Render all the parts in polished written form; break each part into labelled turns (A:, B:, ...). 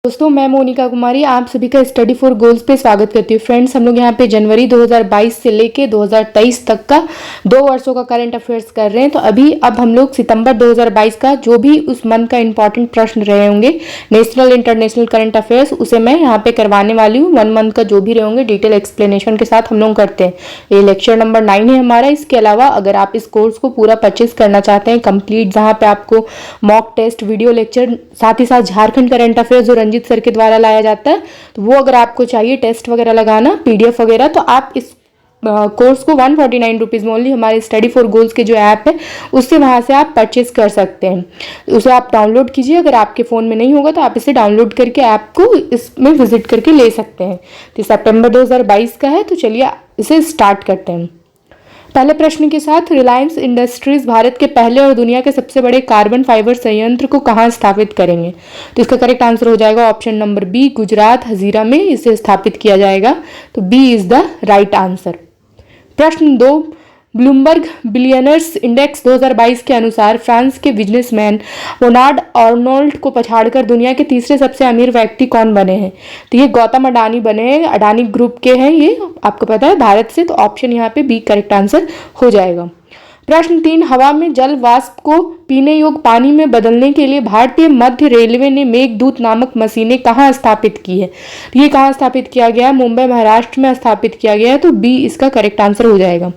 A: दोस्तों, मैं मोनिका कुमारी आप सभी का स्टडी फॉर गोल्स पे स्वागत करती हूँ। फ्रेंड्स, हम लोग यहाँ पे जनवरी 2022 से लेके 2023 तक का 2 वर्षों का करंट अफेयर्स कर रहे हैं। तो अब हम लोग सितंबर 2022 का जो भी उस मंथ का इंपॉर्टेंट प्रश्न रहे होंगे नेशनल इंटरनेशनल करंट अफेयर्स, उसे मैं यहाँ पे करवाने वाली हूँ। 1 मंथ का जो भी रहे होंगे डिटेल एक्सप्लेनेशन के साथ हम लोग करते हैं। ये लेक्चर नंबर 9 है हमारा। इसके अलावा अगर आप इस कोर्स को पूरा परचेज करना चाहते हैं कंप्लीट, जहाँ पे आपको मॉक टेस्ट, वीडियो लेक्चर, साथ ही साथ झारखंड करंट अफेयर्स जो रंजित सर के द्वारा लाया जाता है, तो वो अगर आपको चाहिए टेस्ट वगैरह लगाना, पीडीएफ वगैरह, तो आप इस कोर्स को 149 रुपीज़ में ओनली हमारे स्टडी फॉर गोल्स के जो ऐप है उससे वहाँ से आप परचेज कर सकते हैं। उसे आप डाउनलोड कीजिए। अगर आपके फ़ोन में नहीं होगा तो आप इसे डाउनलोड करके ऐप को इसमें विजिट करके ले सकते हैं। तो सितंबर 2022 का है, तो चलिए इसे स्टार्ट करते हैं। पहले प्रश्न के साथ, रिलायंस इंडस्ट्रीज भारत के पहले और दुनिया के सबसे बड़े कार्बन फाइबर संयंत्र को कहाँ स्थापित करेंगे? तो इसका करेक्ट आंसर हो जाएगा option number B, Gujarat Hazira में इसे स्थापित किया जाएगा। तो B is the right answer. प्रश्न 2, ब्लूमबर्ग बिलियनर्स इंडेक्स 2022 के अनुसार फ्रांस के बिजनेसमैन रोनाल्ड आर्नोल्ड को पछाड़कर दुनिया के तीसरे सबसे अमीर व्यक्ति कौन बने हैं? तो ये गौतम अडानी बने हैं। अडानी ग्रुप के हैं, ये आपको पता है, भारत से। तो ऑप्शन यहाँ पे बी करेक्ट आंसर हो जाएगा। प्रश्न 3, हवा में जल वाष्प को पीने योग्य पानी में बदलने के लिए भारतीय मध्य रेलवे ने मेघदूत नामक मशीनें कहाँ स्थापित की है? ये कहाँ स्थापित किया गया? मुंबई महाराष्ट्र में स्थापित किया गया है। तो बी इसका करेक्ट आंसर हो जाएगा।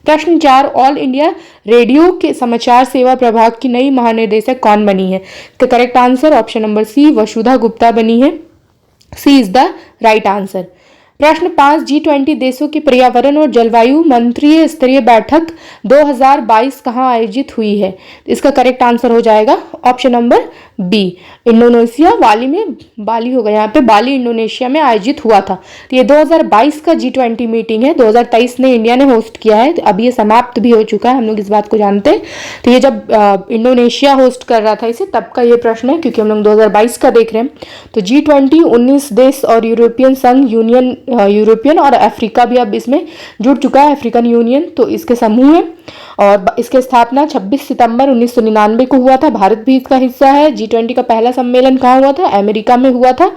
A: प्रश्न 4, ऑल इंडिया रेडियो के समाचार सेवा प्रभाग की नई महानिदेशक कौन बनी है? तो correct answer option number C, Vasudha Gupta बनी है। C is the right answer. प्रश्न 5, G20 देशों की पर्यावरण और जलवायु मंत्रीय स्तरीय बैठक 2022 कहाँ आयोजित हुई है? इसका करेक्ट आंसर हो जाएगा ऑप्शन नंबर बी, इंडोनेशिया, बाली होगा यहाँ पे, बाली इंडोनेशिया में आयोजित हुआ था। तो ये 2022 का G20 मीटिंग है। 2023 में इंडिया ने होस्ट किया है, तो अब ये समाप्त भी हो चुका है, हम लोग इस बात को जानते हैं। तो ये जब इंडोनेशिया होस्ट कर रहा था इसे, तब का ये प्रश्न है, क्योंकि हम लोग 2022 का देख रहे हैं। तो G20 19 देश और यूरोपियन संघ, यूरोपियन और अफ्रीका भी अब इसमें जुड़ चुका है, अफ्रीकन यूनियन, तो इसके समूह है। और इसके स्थापना 26 सितंबर 1999 को हुआ था। भारत भी इसका हिस्सा है। G20 का पहला सम्मेलन कहाँ हुआ था? अमेरिका में हुआ था।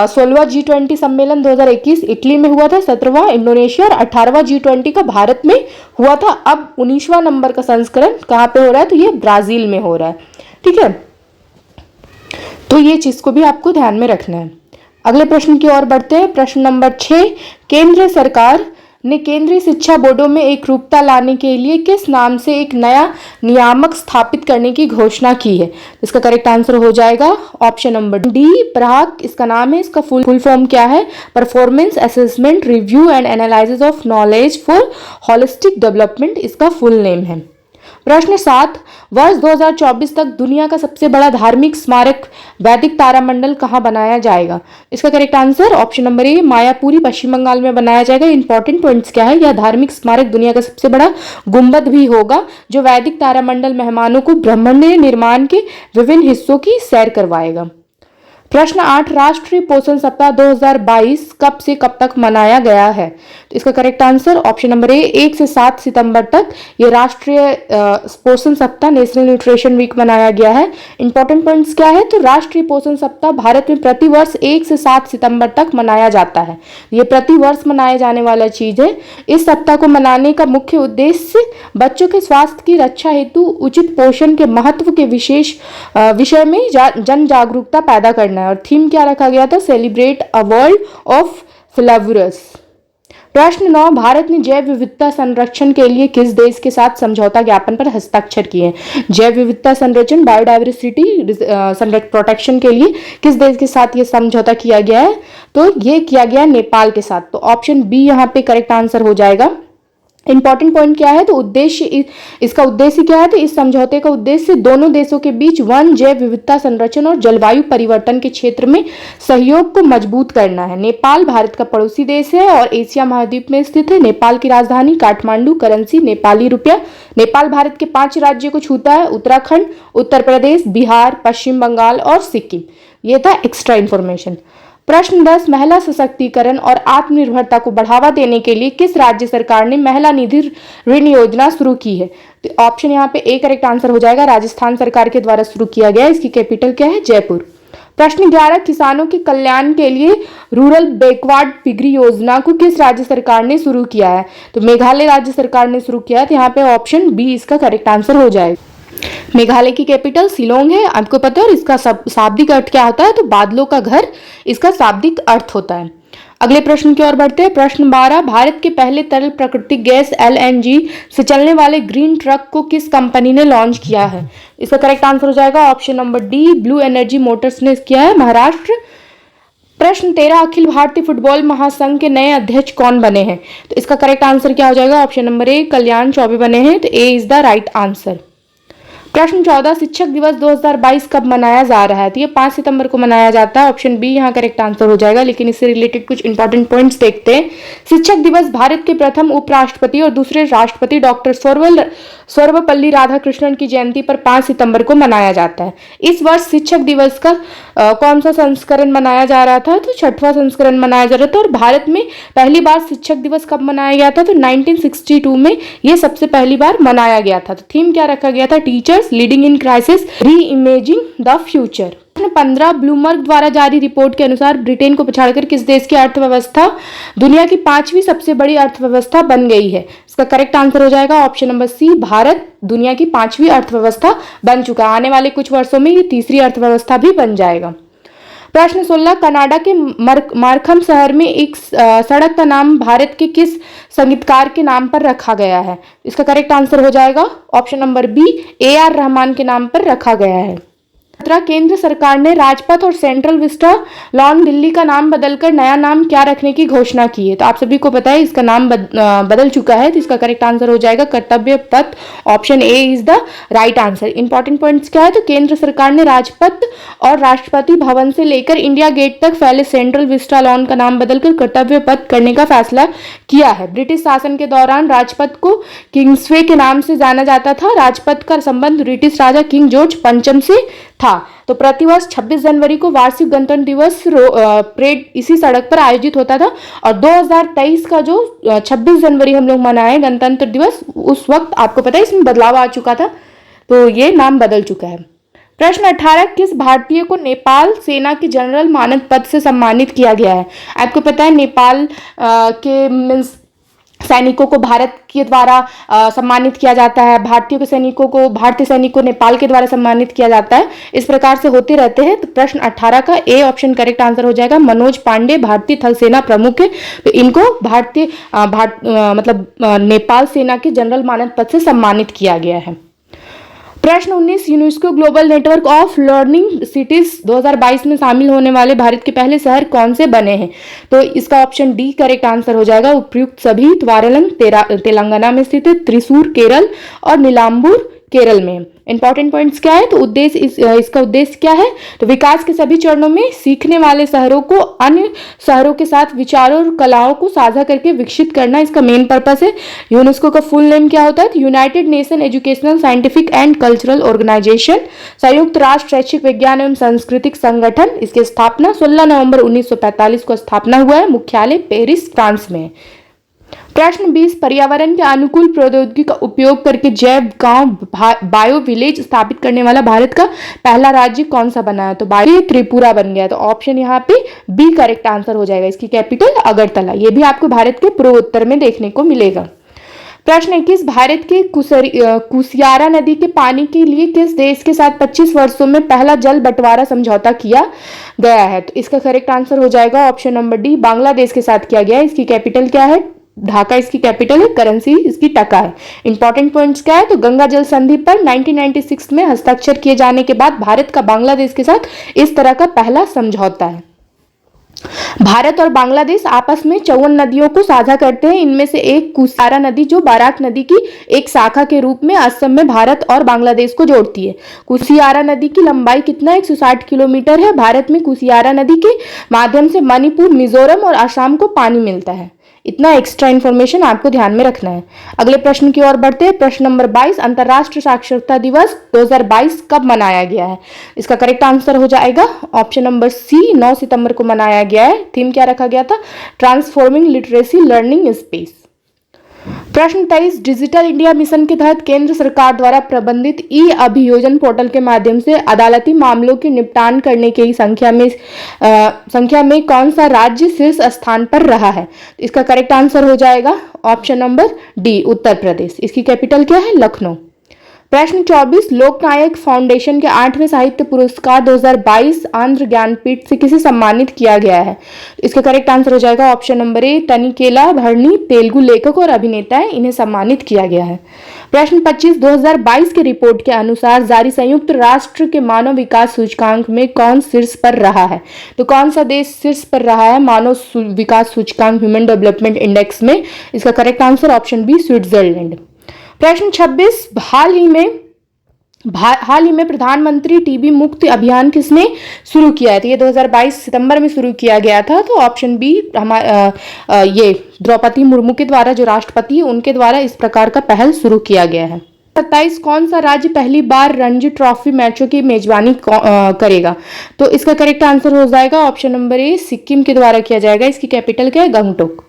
A: 16वां G20 सम्मेलन 2021 इटली में हुआ था, 17वां इंडोनेशिया और 18वां G20 का भारत में हुआ था। अब 19वां नंबर का संस्करण कहाँ पे हो रहा है? तो ये ब्राजील में हो रहा है। ठीक है, तो ये चीज को भी आपको ध्यान में रखना है। अगले प्रश्न की ओर बढ़ते हैं। प्रश्न नंबर 6, केंद्र सरकार ने केंद्रीय शिक्षा बोर्डों में एक रूपता लाने के लिए किस नाम से एक नया नियामक स्थापित करने की घोषणा की है? इसका करेक्ट आंसर हो जाएगा ऑप्शन नंबर डी, पराग इसका नाम है। इसका फुल फॉर्म क्या है? Performance assessment review and analysis of knowledge for holistic development इसका फुल नेम है। प्रश्न 7, वर्ष 2024 तक दुनिया का सबसे बड़ा धार्मिक स्मारक वैदिक तारामंडल कहाँ बनाया जाएगा? इसका correct answer option number A, Mayapuri Paschim Bangal में बनाया जाएगा। इंपॉर्टेंट पॉइंट्स क्या है? यह धार्मिक स्मारक दुनिया का सबसे बड़ा गुंबद भी होगा, जो वैदिक तारामंडल मेहमानों को ब्रह्मांडीय निर्माण के विभिन्न हिस्सों की सैर करवाएगा। प्रश्न 8, राष्ट्रीय पोषण सप्ताह 2022 कब से कब तक मनाया गया है? तो इसका करेक्ट आंसर ऑप्शन नंबर ए, 1 से 7 सितंबर तक ये राष्ट्रीय पोषण सप्ताह, नेशनल न्यूट्रिशन वीक मनाया गया है। इंपॉर्टेंट पॉइंट्स क्या है? तो राष्ट्रीय पोषण सप्ताह भारत में प्रति वर्ष 1 से 7 सितंबर तक मनाया जाता है। ये प्रति वर्ष मनाए जाने वाला चीज है। इस सप्ताह को मनाने का मुख्य उद्देश्य बच्चों के स्वास्थ्य की रक्षा हेतु उचित पोषण के महत्व के विषय में जन जागरूकता पैदा करना। और थीम क्या रखा गया था? Celebrate a world of flowers. प्रश्न 9, भारत ने जैव विविधता संरक्षण के लिए किस देश के साथ समझौता ज्ञापन पर हस्ताक्षर किए हैं? जैव विविधता संरक्षण, बायोडायवर्सिटी प्रोटेक्शन के लिए किस देश के साथ ये समझौता किया गया है? तो ये किया गया नेपाल के साथ। तो ऑप्शन बी यहाँ पे करेक्ट आंसर हो जाएगा। इंपॉर्टेंट पॉइंट क्या है? तो इसका उद्देश्य क्या है? तो इस समझौते का उद्देश्य दोनों देशों के बीच वन, जैव विविधता संरक्षण और जलवायु परिवर्तन के क्षेत्र में सहयोग को मजबूत करना है। नेपाल भारत का पड़ोसी देश है और एशिया महाद्वीप में स्थित है। नेपाल की राजधानी काठमांडू, करेंसी नेपाली रुपया। नेपाल भारत के 5 राज्यों को छूता है: उत्तराखंड, उत्तर प्रदेश, बिहार, पश्चिम बंगाल और सिक्किम। ये था एक्स्ट्रा इन्फॉर्मेशन। प्रश्न 10, महिला सशक्तिकरण और आत्मनिर्भरता को बढ़ावा देने के लिए किस राज्य सरकार ने महिला निधि ऋण योजना शुरू की है? तो ऑप्शन यहाँ पे ए करेक्ट आंसर हो जाएगा, राजस्थान सरकार के द्वारा शुरू किया गया। इसकी कैपिटल क्या है? जयपुर। प्रश्न 11, किसानों के कल्याण के लिए रूरल बैकवर्ड पिगरी योजना को किस राज्य सरकार ने शुरू किया है? तो मेघालय राज्य सरकार ने शुरू किया है। तो यहाँ पे ऑप्शन बी इसका करेक्ट आंसर हो जाएगा। मेघालय की कैपिटल शिलोंग है, आपको पता है। और इसका शाब्दिक अर्थ क्या होता है? तो बादलों का घर इसका शाब्दिक अर्थ होता है। अगले प्रश्न की ओर बढ़ते हैं। प्रश्न 12, भारत के पहले तरल प्राकृतिक गैस LNG से चलने वाले ग्रीन ट्रक को किस कंपनी ने लॉन्च किया है? इसका करेक्ट आंसर हो जाएगा option number D, blue energy Motors ने किया है, महाराष्ट्र। प्रश्न 13, अखिल भारतीय फुटबॉल महासंघ के नए अध्यक्ष कौन बने हैं? तो इसका करेक्ट आंसर क्या हो जाएगा? ऑप्शन नंबर ए, कल्याण चौबे बने हैं। तो ए इज द राइट आंसर। प्रश्न 14, शिक्षक दिवस 2022 कब मनाया जा रहा है? तो ये 5 सितंबर को मनाया जाता है। ऑप्शन बी यहाँ करेक्ट आंसर हो जाएगा। लेकिन इससे रिलेटेड कुछ इंपॉर्टेंट पॉइंट्स देखते हैं। शिक्षक दिवस भारत के प्रथम उपराष्ट्रपति और दूसरे राष्ट्रपति डॉक्टर सर्वपल्ली राधाकृष्णन की जयंती पर 5 सितंबर को मनाया जाता है। इस वर्ष शिक्षक दिवस का कौन सा संस्करण मनाया जा रहा था? तो 6वां संस्करण मनाया जा रहा था। और भारत में पहली बार शिक्षक दिवस कब मनाया गया था? तो 1962 में ये सबसे पहली बार मनाया गया था। तो थीम क्या रखा गया था? टीचर्स लीडिंग इन क्राइसिस, री इमेजिंग द फ्यूचर। 15, ब्लूमबर्ग द्वारा जारी रिपोर्ट के अनुसार ब्रिटेन को पछाड़कर किस देश की अर्थव्यवस्था दुनिया की 5वीं सबसे बड़ी अर्थव्यवस्था बन गई है? इसका करेक्ट आंसर हो जाएगा ऑप्शन नंबर सी, भारत दुनिया की 5वीं अर्थव्यवस्था बन चुका है। आने वाले कुछ वर्षों में ये तीसरी अर्थव्यवस्था भी बन जाएगा। प्रश्न 16, कनाडा के मार्खम शहर में एक सड़क का नाम भारत के किस संगीतकार के नाम पर रखा गया है? इसका करेक्ट आंसर हो जाएगा option number B, AR Rahman के नाम पर रखा गया है। केंद्र सरकार ने राजपथ और सेंट्रल विस्टा लॉन दिल्ली का नाम बदलकर नया नाम क्या रखने की घोषणा की है? तो आप सभी को पता है इसका नाम बदल चुका है। तो इसका करेक्ट आंसर हो जाएगा कर्तव्य पथ, option A is the right answer. Important points क्या है? तो केंद्र सरकार ने राजपथ और राष्ट्रपति भवन से लेकर इंडिया गेट तक फैले सेंट्रल विस्टा लॉन का नाम बदलकर कर्तव्य पथ करने का फैसला किया है। ब्रिटिश शासन के दौरान राजपथ को किंग्सवे के नाम से जाना जाता था। राजपथ का संबंध ब्रिटिश राजा किंग जॉर्ज पंचम से था। तो प्रतिवर्ष 26 जनवरी को वार्षिक गणतंत्र दिवस परेड इसी सड़क पर आयोजित होता था। और 2023 का जो 26 जनवरी हम लोग मनाए गणतंत्र दिवस, उस वक्त आपको पता है इसमें बदलाव आ चुका था, तो ये नाम बदल चुका है। प्रश्न 18, किस भारतीय को नेपाल सेना के जनरल मानद पद से सम्मानित किया गया है? आपको पता है नेपाल के मीन्स सैनिकों को भारत के द्वारा सम्मानित किया जाता है, भारतीय सैनिकों को नेपाल के द्वारा सम्मानित किया जाता है। इस प्रकार से होते रहते हैं। तो प्रश्न 18 का ए ऑप्शन करेक्ट आंसर हो जाएगा। मनोज पांडे भारतीय थल सेना प्रमुख है, तो इनको नेपाल सेना के जनरल मानद पद से सम्मानित किया गया है। प्रश्न 19, UNESCO global network of learning cities 2022 में शामिल होने वाले भारत के पहले शहर कौन से बने हैं? तो इसका ऑप्शन डी करेक्ट आंसर हो जाएगा। उपयुक्त सभी वारंगल तेलंगाना में स्थित है, त्रिशूर केरल और नीलांबूर केरल में। इंपॉर्टेंट पॉइंट्स क्या है? तो इसका उद्देश्य क्या है? तो विकास के सभी चरणों में सीखने वाले शहरों को अन्य शहरों के साथ विचारों और कलाओं को साझा करके विकसित करना इसका मेन पर्पस है। यूनेस्को का फुल नेम क्या होता है? तो united nation educational scientific and cultural organisation, संयुक्त राष्ट्र शैक्षिक विज्ञान एवं सांस्कृतिक संगठन। इसकी स्थापना 16 नवंबर 1945 को स्थापना हुआ है। मुख्यालय पेरिस, फ्रांस में। प्रश्न 20, पर्यावरण के अनुकूल प्रौद्योगिकी का उपयोग करके जैव गांव बायो विलेज स्थापित करने वाला भारत का पहला राज्य कौन सा बना है? तो बायो त्रिपुरा बन गया। तो ऑप्शन यहाँ पे बी करेक्ट आंसर हो जाएगा। इसकी कैपिटल अगरतला। ये भी आपको भारत के पूर्व उत्तर में देखने को मिलेगा। प्रश्न 21, भारत के कुसियारा नदी के पानी के लिए किस देश के साथ 25 वर्षों में पहला जल बंटवारा समझौता किया गया है? तो इसका करेक्ट आंसर हो जाएगा ऑप्शन नंबर डी, बांग्लादेश के साथ किया गया है। इसकी कैपिटल क्या है? ढाका इसकी कैपिटल है, करेंसी इसकी टका है। इंपॉर्टेंट पॉइंट्स क्या है? तो गंगा जल संधि पर 1996 में हस्ताक्षर किए जाने के बाद भारत का बांग्लादेश के साथ इस तरह का पहला समझौता है। भारत और बांग्लादेश आपस में 54 नदियों को साझा करते हैं। इनमें से एक कुसियारा नदी जो बाराक नदी की एक शाखा के रूप में असम में भारत और बांग्लादेश को जोड़ती है। कुसियारा नदी की लंबाई कितना 160 किलोमीटर है। भारत में कुसियारा नदी के माध्यम से मणिपुर, मिजोरम और असम को पानी मिलता है। इतना एक्स्ट्रा इन्फॉर्मेशन आपको ध्यान में रखना है। अगले प्रश्न की ओर बढ़ते हैं। प्रश्न नंबर 22, अंतर्राष्ट्रीय साक्षरता दिवस 2022 कब मनाया गया है? इसका करेक्ट आंसर हो जाएगा ऑप्शन नंबर सी, 9 सितंबर को मनाया गया है। थीम क्या रखा गया था? Transforming literacy learning space. प्रश्न 23, डिजिटल इंडिया मिशन के तहत केंद्र सरकार द्वारा प्रबंधित ई अभियोजन पोर्टल के माध्यम से अदालती मामलों के निपटान करने की संख्या में कौन सा राज्य शीर्ष स्थान पर रहा है? इसका करेक्ट आंसर हो जाएगा option number D, Uttar Pradesh. इसकी कैपिटल क्या है? लखनऊ। प्रश्न 24, लोकनायक फाउंडेशन के 8वें साहित्य पुरस्कार 2022 आंध्र ज्ञानपीठ से किसे सम्मानित किया गया है? इसका करेक्ट आंसर हो जाएगा ऑप्शन नंबर ए, तनिकेला भरणी, तेलुगु लेखक और अभिनेता है, इन्हें सम्मानित किया गया है। प्रश्न 25, 2022 के रिपोर्ट के अनुसार जारी संयुक्त राष्ट्र के मानव विकास सूचकांक में कौन शीर्ष पर रहा है? तो कौन सा देश शीर्ष पर रहा है मानव विकास सूचकांक ह्यूमन डेवलपमेंट इंडेक्स में? इसका correct answer option B, Switzerland. प्रश्न 26, हाल ही में प्रधानमंत्री टीबी मुक्ति अभियान किसने शुरू किया है? तो ये 2022 सितंबर में शुरू किया गया था। तो ऑप्शन बी ये द्रौपदी मुर्मू के द्वारा, जो राष्ट्रपति है उनके द्वारा इस प्रकार का पहल शुरू किया गया है। 27, कौन सा राज्य पहली बार रणजी ट्रॉफी मैचों की मेजबानी करेगा? तो इसका करेक्ट आंसर हो जाएगा ऑप्शन नंबर ए, सिक्किम के द्वारा किया जाएगा। इसकी कैपिटल क्या है? गंगटोक।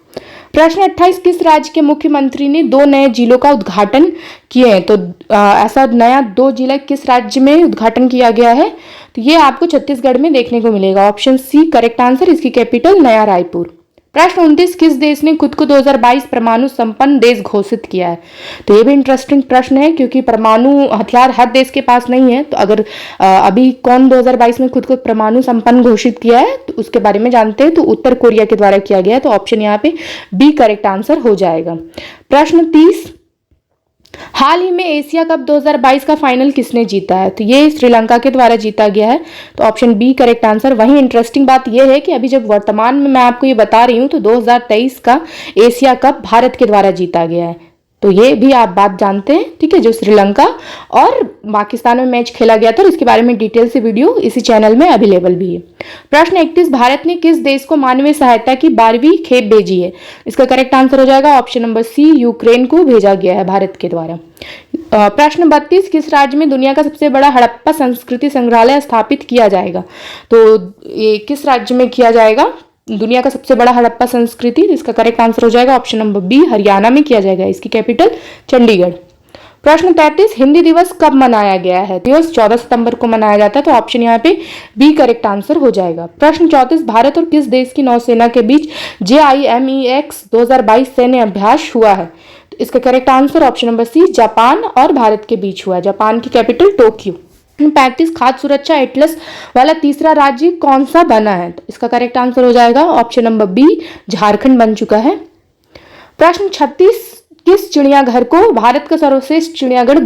A: प्रश्न 28, किस राज्य के मुख्यमंत्री ने 2 नए जिलों का उद्घाटन किए हैं? तो ऐसा नया 2 जिला किस राज्य में उद्घाटन किया गया है? तो ये आपको छत्तीसगढ़ में देखने को मिलेगा। ऑप्शन सी करेक्ट आंसर, इसकी कैपिटल नया रायपुर। प्रश्न 29, किस देश ने खुद को 2022 परमाणु संपन्न देश घोषित किया है? तो ये भी इंटरेस्टिंग प्रश्न है, क्योंकि परमाणु हथियार हर देश के पास नहीं है। तो अगर अभी कौन 2022 में खुद को परमाणु संपन्न घोषित किया है, तो उसके बारे में जानते हैं। तो उत्तर कोरिया के द्वारा किया गया है। तो ऑप्शन यहाँ पे बी करेक्ट आंसर हो जाएगा। प्रश्न 30, हाल ही में एशिया कप 2022 का फाइनल किसने जीता है? तो ये श्रीलंका के द्वारा जीता गया है। तो ऑप्शन बी करेक्ट आंसर। वहीं इंटरेस्टिंग बात यह है कि अभी जब वर्तमान में मैं आपको ये बता रही हूँ, तो 2023 का एशिया कप भारत के द्वारा जीता गया है। तो ये भी आप बात जानते हैं, ठीक है, जो श्रीलंका और पाकिस्तान में मैच खेला गया था। और इसके बारे में डिटेल से वीडियो इसी चैनल में अवेलेबल भी है। प्रश्न 31, भारत ने किस देश को मानवीय सहायता की 12वीं खेप भेजी है? इसका करेक्ट आंसर हो जाएगा ऑप्शन नंबर सी, यूक्रेन को भेजा गया है भारत के द्वारा। प्रश्न 32, किस राज्य में दुनिया का सबसे बड़ा हड़प्पा संस्कृति संग्रहालय स्थापित किया जाएगा? तो ये किस राज्य में किया जाएगा दुनिया का सबसे बड़ा हड़प्पा संस्कृति? इसका करेक्ट आंसर हो जाएगा ऑप्शन नंबर बी, हरियाणा में किया जाएगा। इसकी कैपिटल चंडीगढ़। प्रश्न 33, हिंदी दिवस कब मनाया गया है? दिवस 14 सितंबर को मनाया जाता है। तो ऑप्शन यहाँ पे बी करेक्ट आंसर हो जाएगा। प्रश्न 34, भारत और किस देश की नौसेना के बीच JIMEX 2022 सैन्य अभ्यास हुआ है? तो इसका correct answer option number C, Japan और भारत के बीच हुआ है। जापान की कैपिटल टोक्यो। 35, खाद्य सुरक्षा एटलस वाला तीसरा राज्य कौन सा बना है? तो इसका करेक्ट आंसर हो जाएगा ऑप्शन नंबर बी, झारखंड बन चुका है। प्रश्न 36, किस चिड़ियाघर को भारत का सर्वश्रेष्ठ चिड़ियाघर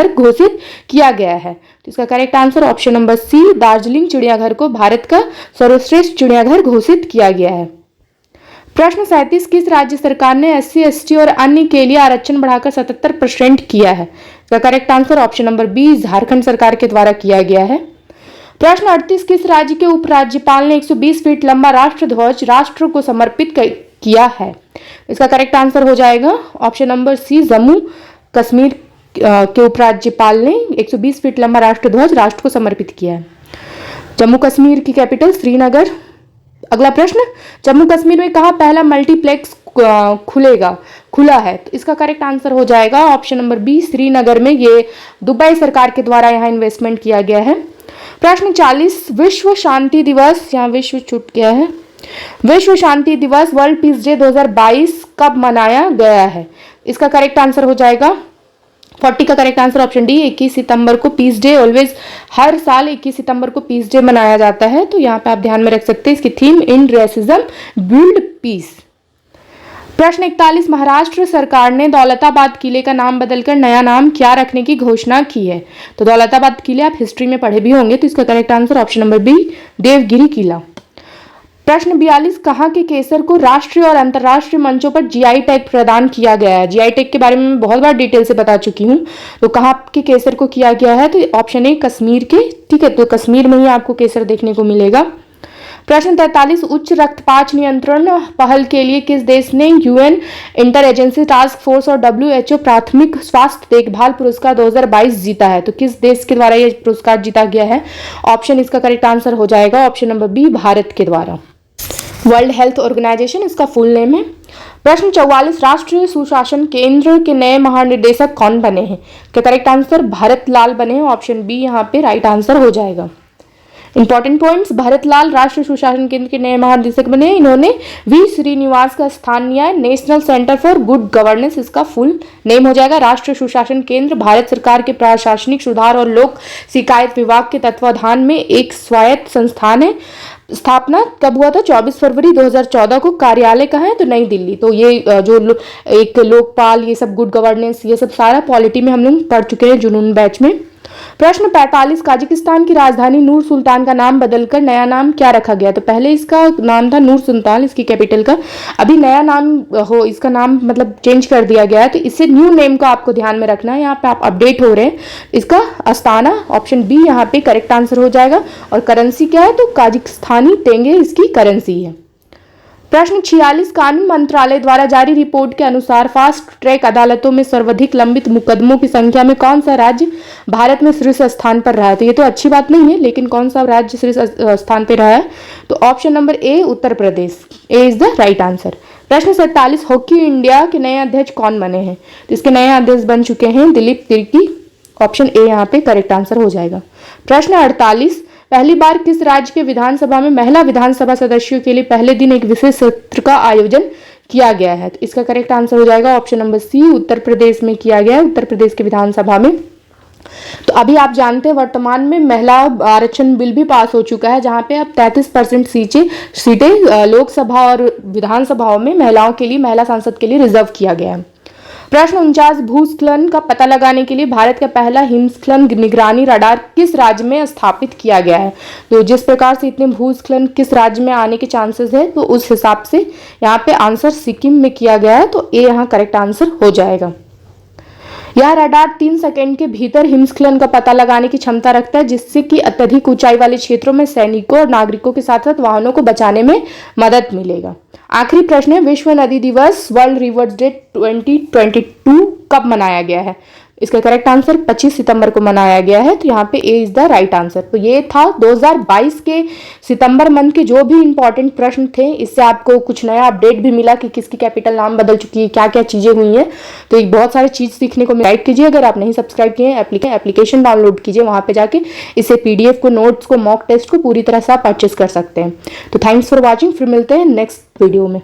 A: घोषित किया गया है? तो इसका correct answer option number C, Darjeeling चिड़ियाघर को भारत का सर्वश्रेष्ठ चिड़ियाघर घोषित किया गया है। प्रश्न 37, किस राज्य सरकार ने SC ST और अन्य के लिए आरक्षण बढ़ाकर 77% किया है? इसका correct answer option number B, Jharkhand सरकार के द्वारा किया गया है। प्रश्न 38, किस राज्य के उपराज्यपाल ने 120 फीट लंबा राष्ट्रध्वज राष्ट्र को समर्पित किया है? इसका करेक्ट आंसर हो जाएगा option number C, Jammu Kashmir के उपराज्यपाल ने 120 फीट लंबा राष्ट्रध्वज राष्ट्र को समर्पित किया है। जम्मू कश्मीर की कैपिटल श्रीनगर। अगला प्रश्न, जम्मू कश्मीर में कहाँ पहला मल्टीप्लेक्स खुला है? तो इसका करेक्ट आंसर हो जाएगा ऑप्शन नंबर बी, श्रीनगर में। ये दुबई सरकार के द्वारा यहाँ इन्वेस्टमेंट किया गया है। प्रश्न 40, विश्व शांति दिवस, यहाँ विश्व छूट गया है, विश्व शांति दिवस वर्ल्ड पीस डे 2022 कब मनाया गया है? इसका करेक्ट आंसर हो जाएगा 40 का करेक्ट आंसर ऑप्शन डी, 21 सितंबर को पीस डे। ऑलवेज हर साल 21 सितंबर को पीस डे मनाया जाता है। तो यहाँ पे आप ध्यान में रख सकते हैं इसकी थीम, इन रेसिज्म बिल्ड पीस। प्रश्न 41, महाराष्ट्र सरकार ने दौलताबाद किले का नाम बदलकर नया नाम क्या रखने की घोषणा की है? तो दौलताबाद किले आप हिस्ट्री में पढ़े भी होंगे। तो इसका correct answer option number B, Devgiri किला। प्रश्न 42, कहाँ के केसर को राष्ट्रीय और अंतर्राष्ट्रीय मंचों पर GI टैग प्रदान किया गया है? GI टैग के बारे में मैं बहुत बार डिटेल से बता चुकी हूँ। तो कहाँ के केसर को किया गया है? तो ऑप्शन ए, कश्मीर के, ठीक है। तो कश्मीर में ही आपको केसर देखने को मिलेगा। प्रश्न 43, उच्च रक्तपात नियंत्रण पहल के लिए किस देश ने UN inter agency task force और WHO प्राथमिक स्वास्थ्य देखभाल पुरस्कार 2022 जीता है? तो किस देश के द्वारा यह पुरस्कार जीता गया है? ऑप्शन इसका करेक्ट आंसर हो जाएगा ऑप्शन नंबर बी, भारत के द्वारा। वर्ल्ड हेल्थ ऑर्गेनाइजेशन इसका फुल नेम है। प्रश्न 44, राष्ट्रीय सुशासन केंद्र के नए महानिदेशक कौन बने हैं? क्या करेक्ट आंसर भरत लाल बने हैं, ऑप्शन बी यहाँ पे राइट आंसर हो जाएगा। इंपॉर्टेंट पॉइंट्स, भरत लाल राष्ट्रीय सुशासन केंद्र के नए महानिदेशक बने। इन्होंने वी श्रीनिवास का स्थान लिया है। National centre for good governance इसका फुल नेम हो जाएगा। राष्ट्रीय सुशासन केंद्र भारत सरकार के प्रशासनिक सुधार और लोक शिकायत विभाग के तत्वाधान में एक स्वायत्त संस्थान है। स्थापना कब हुआ था? 24 फरवरी 2014 को। कार्यालय कहाँ है? तो नई दिल्ली। तो ये एक लोकपाल, ये सब गुड गवर्नेंस, ये सब सारा पॉलिटी में हम लोग पढ़ चुके हैं जुनून बैच में। प्रश्न 45, काजाकिस्तान की राजधानी नूर सुल्तान का नाम बदलकर नया नाम क्या रखा गया? तो पहले इसका नाम था नूर सुल्तान, इसकी कैपिटल का। अभी नया नाम इसका नाम मतलब चेंज कर दिया गया है, तो इससे न्यू नेम का आपको ध्यान में रखना है। यहाँ पे आप अपडेट हो रहे हैं। इसका अस्ताना, ऑप्शन बी यहाँ पे करेक्ट आंसर हो जाएगा। और करेंसी क्या है? तो काजाकिस्तानी टेंगे इसकी करेंसी है। प्रश्न 46, कानून मंत्रालय द्वारा जारी रिपोर्ट के अनुसार फास्ट ट्रैक अदालतों में सर्वाधिक लंबित मुकदमों की संख्या में कौन सा राज्य भारत में शीर्ष स्थान पर रहा है? तो ये तो अच्छी बात नहीं है, लेकिन कौन सा राज्य शीर्ष स्थान पर रहा है? तो option number A Uttar Pradesh, A is the right answer. प्रश्न 47, हॉकी इंडिया के नए अध्यक्ष कौन बने हैं? तो इसके नए अध्यक्ष बन चुके हैं दिलीप तिर्की, ऑप्शन ए यहाँ पे करेक्ट आंसर हो जाएगा। प्रश्न 48, पहली बार किस राज्य के विधानसभा में महिला विधानसभा सदस्यों के लिए पहले दिन एक विशेष सत्र का आयोजन किया गया है? तो इसका करेक्ट आंसर हो जाएगा ऑप्शन नंबर सी, उत्तर प्रदेश में किया गया है, उत्तर प्रदेश के विधानसभा में। तो अभी आप जानते हैं वर्तमान में महिला आरक्षण बिल भी पास हो चुका है, जहां पे अब 33% सीटें लोकसभा और विधानसभाओं में महिलाओं के लिए, महिला सांसद के लिए रिजर्व किया गया है। प्रश्न 49, भूस्खलन का पता लगाने के लिए भारत का पहला हिमस्खलन निगरानी रडार किस राज्य में स्थापित किया गया है? तो जिस प्रकार से इतने भूस्खलन किस राज्य में आने के चांसेस है, तो उस हिसाब से यहाँ पे आंसर सिक्किम में किया गया है, तो ये यहाँ करेक्ट आंसर हो जाएगा। यह रडार 3 सेकंड के भीतर हिमस्खलन का पता लगाने की क्षमता रखता है, जिससे कि अत्यधिक ऊंचाई वाले क्षेत्रों में सैनिकों और नागरिकों के साथ साथ वाहनों को बचाने में मदद मिलेगा। आखिरी प्रश्न है, विश्व नदी दिवस वर्ल्ड रिवर्स डे 2022 कब मनाया गया है? इसका करेक्ट आंसर 25 सितंबर को मनाया गया है, तो यहाँ पे ए इज द राइट आंसर। तो ये था 2022 के सितंबर मंथ के जो भी इंपॉर्टेंट प्रश्न थे। इससे आपको कुछ नया अपडेट भी मिला कि किसकी कैपिटल नाम बदल चुकी है, क्या क्या चीजें हुई हैं। तो एक बहुत सारी चीज सीखने को लाइक कीजिए। अगर आप नहीं सब्सक्राइब किए हैं, एप्लीकेशन डाउनलोड कीजिए, वहां पे जाके इसे PDF को, नोट्स को, मॉक टेस्ट को पूरी तरह से आप परचेस कर सकते हैं। तो थैंक्स फॉर वॉचिंग, फिर मिलते हैं नेक्स्ट वीडियो में।